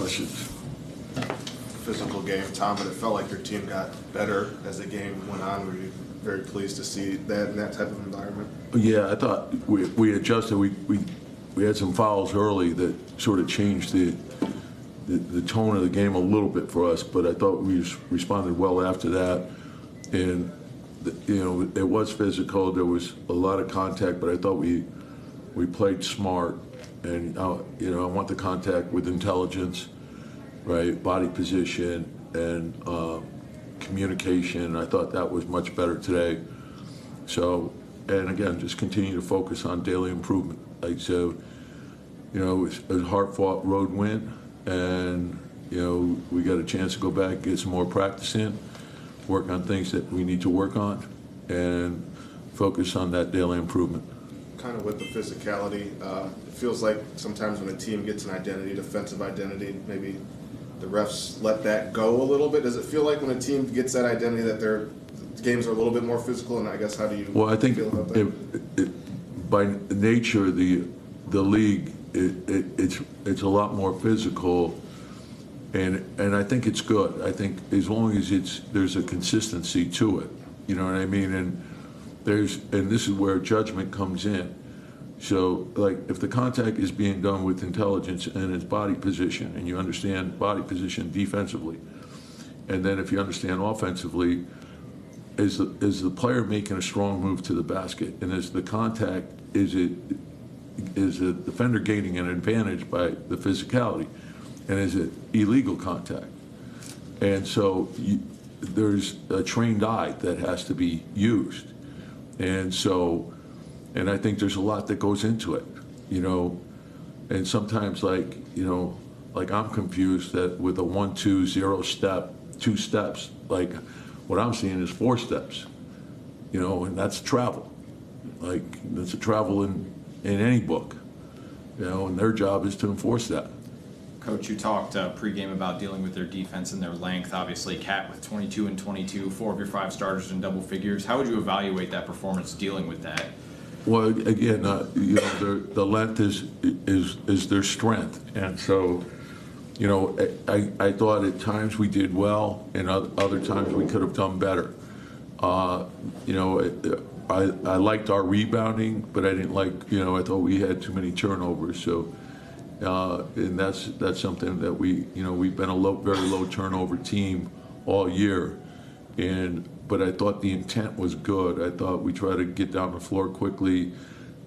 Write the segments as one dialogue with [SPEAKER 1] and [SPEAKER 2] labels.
[SPEAKER 1] questions.
[SPEAKER 2] Physical game, Tom, but it felt like your team got better as the game went on. Were you very pleased to see that in that type of environment?
[SPEAKER 1] Yeah, I thought we adjusted. We had some fouls early that sort of changed the tone of the game a little bit for us, but I thought we responded well after that. And it was physical. There was a lot of contact, but I thought we played smart. And I want the contact with intelligence, right? Body position and communication. I thought that was much better today. So, and again, just continue to focus on daily improvement. Like so, it was a hard-fought road win, and we got a chance to go back, get some more practice in, work on things that we need to work on, and focus on that daily improvement.
[SPEAKER 2] Kind of with the physicality, it feels like sometimes when a team gets an identity, defensive identity, maybe the refs let that go a little bit. Does it feel like when a team gets that identity that their games are a little bit more physical? And I guess how do you
[SPEAKER 1] I think
[SPEAKER 2] feel about that?
[SPEAKER 1] By nature, the league, it's a lot more physical, and I think it's good. I think as long as there's a consistency to it, you know what I mean? And this is where judgment comes in. So, like, if the contact is being done with intelligence and it's body position, and you understand body position defensively, and then if you understand offensively, is the player making a strong move to the basket, and is the contact, is the defender gaining an advantage by the physicality, and is it illegal contact? And so there's a trained eye that has to be used, and I think there's a lot that goes into it, and sometimes like I'm confused that with a 1-2-0 step, 2 steps, like what I'm seeing is 4 steps, and that's travel. Like that's a travel in any book, and their job is to enforce that.
[SPEAKER 3] Coach, you talked pregame about dealing with their defense and their length. Obviously, Cat with 22 and 22, 4 of your 5 starters in double figures. How would you evaluate that performance dealing with that?
[SPEAKER 1] Well, again, the length is their strength, and so, I thought at times we did well, and other times we could have done better. I liked our rebounding, but I didn't like, I thought we had too many turnovers. So, and that's something that we've been a very low turnover team all year, but I thought the intent was good. I thought we tried to get down the floor quickly,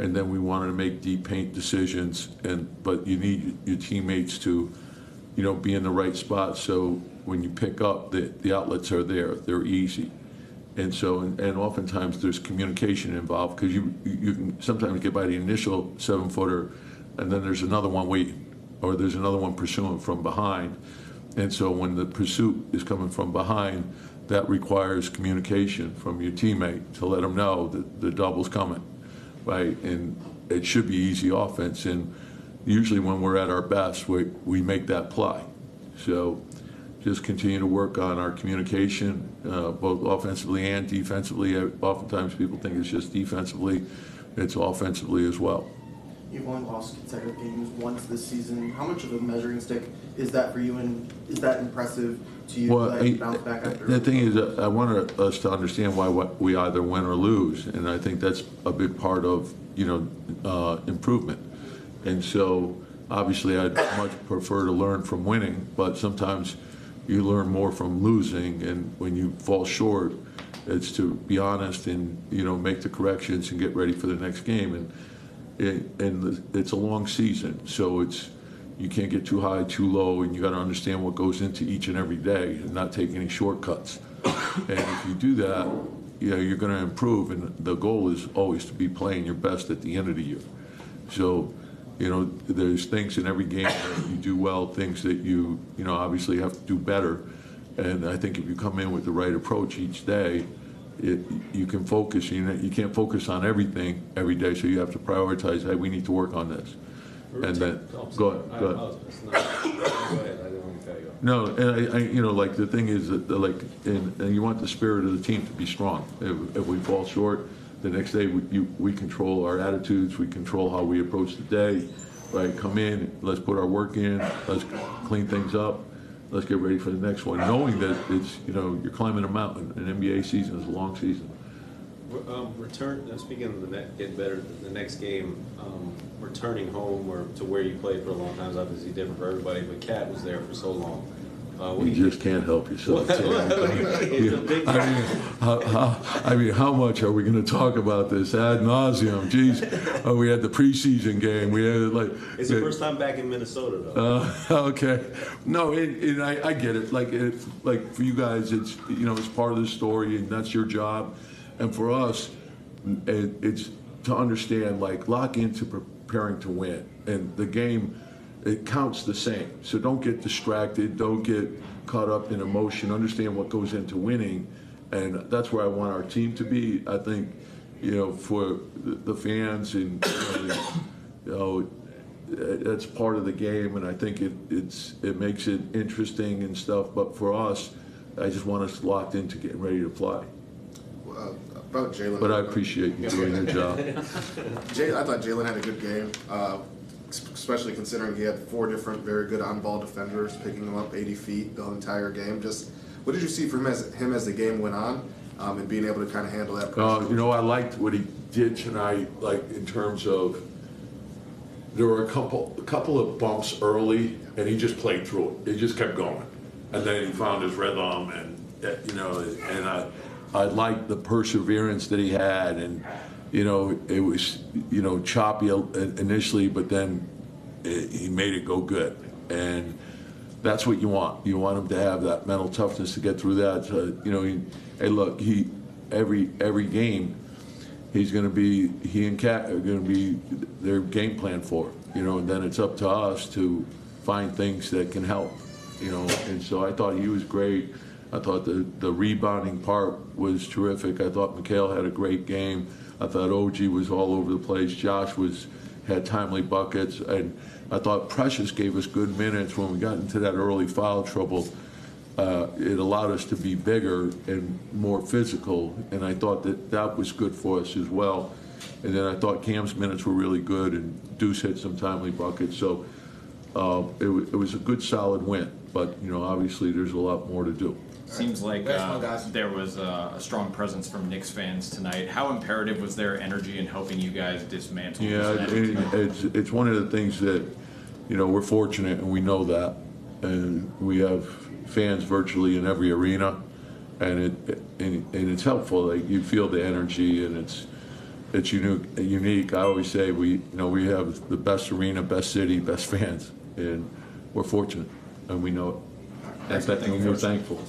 [SPEAKER 1] and then we wanted to make deep paint decisions. But you need your teammates to, be in the right spot. So when you pick up, the outlets are there. They're easy. And so, and oftentimes there's communication involved, because you can sometimes get by the initial 7-footer, and then there's another one waiting, or there's another one pursuing from behind. And so when the pursuit is coming from behind, that requires communication from your teammate to let them know that the double's coming, right? And it should be easy offense. And usually when we're at our best, we make that play. So just continue to work on our communication, both offensively and defensively. Oftentimes people think it's just defensively. It's offensively as well.
[SPEAKER 4] You've only lost consecutive games once this season. How much of a measuring stick is that for you, and is that impressive to you?
[SPEAKER 1] Well,
[SPEAKER 4] bounce back after?
[SPEAKER 1] The thing is, I want us to understand why we either win or lose, and I think that's a big part of improvement. And so, obviously, I'd much prefer to learn from winning, but sometimes you learn more from losing, and when you fall short, it's to be honest and make the corrections and get ready for the next game. And it's a long season, so you can't get too high, too low, and you got to understand what goes into each and every day and not take any shortcuts. And if you do that, you're going to improve, and the goal is always to be playing your best at the end of the year. So, there's things in every game that you do well, things that you obviously have to do better. And I think if you come in with the right approach each day, you can focus. You can't focus on everything every day, so you have to prioritize. Hey, we need to work on this. And then go ahead.
[SPEAKER 5] Go ahead. I didn't want to cut you off.
[SPEAKER 1] No, and like the thing is that and you want the spirit of the team to be strong. If we fall short, the next day we control our attitudes. We control how we approach the day. Right? Come in. Let's put our work in. Let's clean things up. Let's get ready for the next one, knowing that it's, you're climbing a mountain. An NBA season is a long season.
[SPEAKER 5] Speaking of getting better, the next game, returning home or to where you played for a long time is obviously different for everybody, but Cat was there for so long.
[SPEAKER 1] You just can't help yourself.
[SPEAKER 5] It's a big
[SPEAKER 1] I mean, how much are we going to talk about this ad nauseum? Jeez, we had the preseason game. We had
[SPEAKER 5] It's the first time back in Minnesota, though.
[SPEAKER 1] Okay, no, I get it. Like for you guys, it's it's part of the story, and that's your job. And for us, it's to understand, lock into preparing to win, and the game. It counts the same. So don't get distracted. Don't get caught up in emotion. Understand what goes into winning. And that's where I want our team to be. I think, for the fans and, that's part of the game. And I think it makes it interesting and stuff. But for us, I just want us locked into getting ready to play.
[SPEAKER 2] About Jalen.
[SPEAKER 1] But I appreciate you doing your job.
[SPEAKER 2] I thought Jalen had a good game. Especially considering he had 4 different very good on-ball defenders picking him up 80 feet the entire game. Just what did you see from him as the game went on, and being able to kind of handle that pressure?
[SPEAKER 1] I liked what he did tonight, in terms of there were a couple of bumps early, and he just played through it. He just kept going, and then he found his rhythm, and I liked the perseverance that he had, and. It was, choppy initially, but then he made it go good. And that's what you want. You want him to have that mental toughness to get through that. Hey, look, every game, he and Kat are going to be their game plan for it, and then it's up to us to find things that can help, And so I thought he was great. I thought the rebounding part was terrific. I thought Mikhail had a great game. I thought OG was all over the place. Josh had timely buckets, and I thought Precious gave us good minutes when we got into that early foul trouble. It allowed us to be bigger and more physical, and I thought that was good for us as well. And then I thought Cam's minutes were really good, and Deuce had some timely buckets. So it was a good, solid win. But obviously, there's a lot more to do.
[SPEAKER 3] Seems like there was a strong presence from Knicks fans tonight. How imperative was their energy in helping you guys dismantle?
[SPEAKER 1] Yeah, it's one of the things that we're fortunate, and we know that, and we have fans virtually in every arena, and it's helpful. You feel the energy, and it's unique. I always say we have the best arena, best city, best fans, and we're fortunate, and we know it. And we're thankful.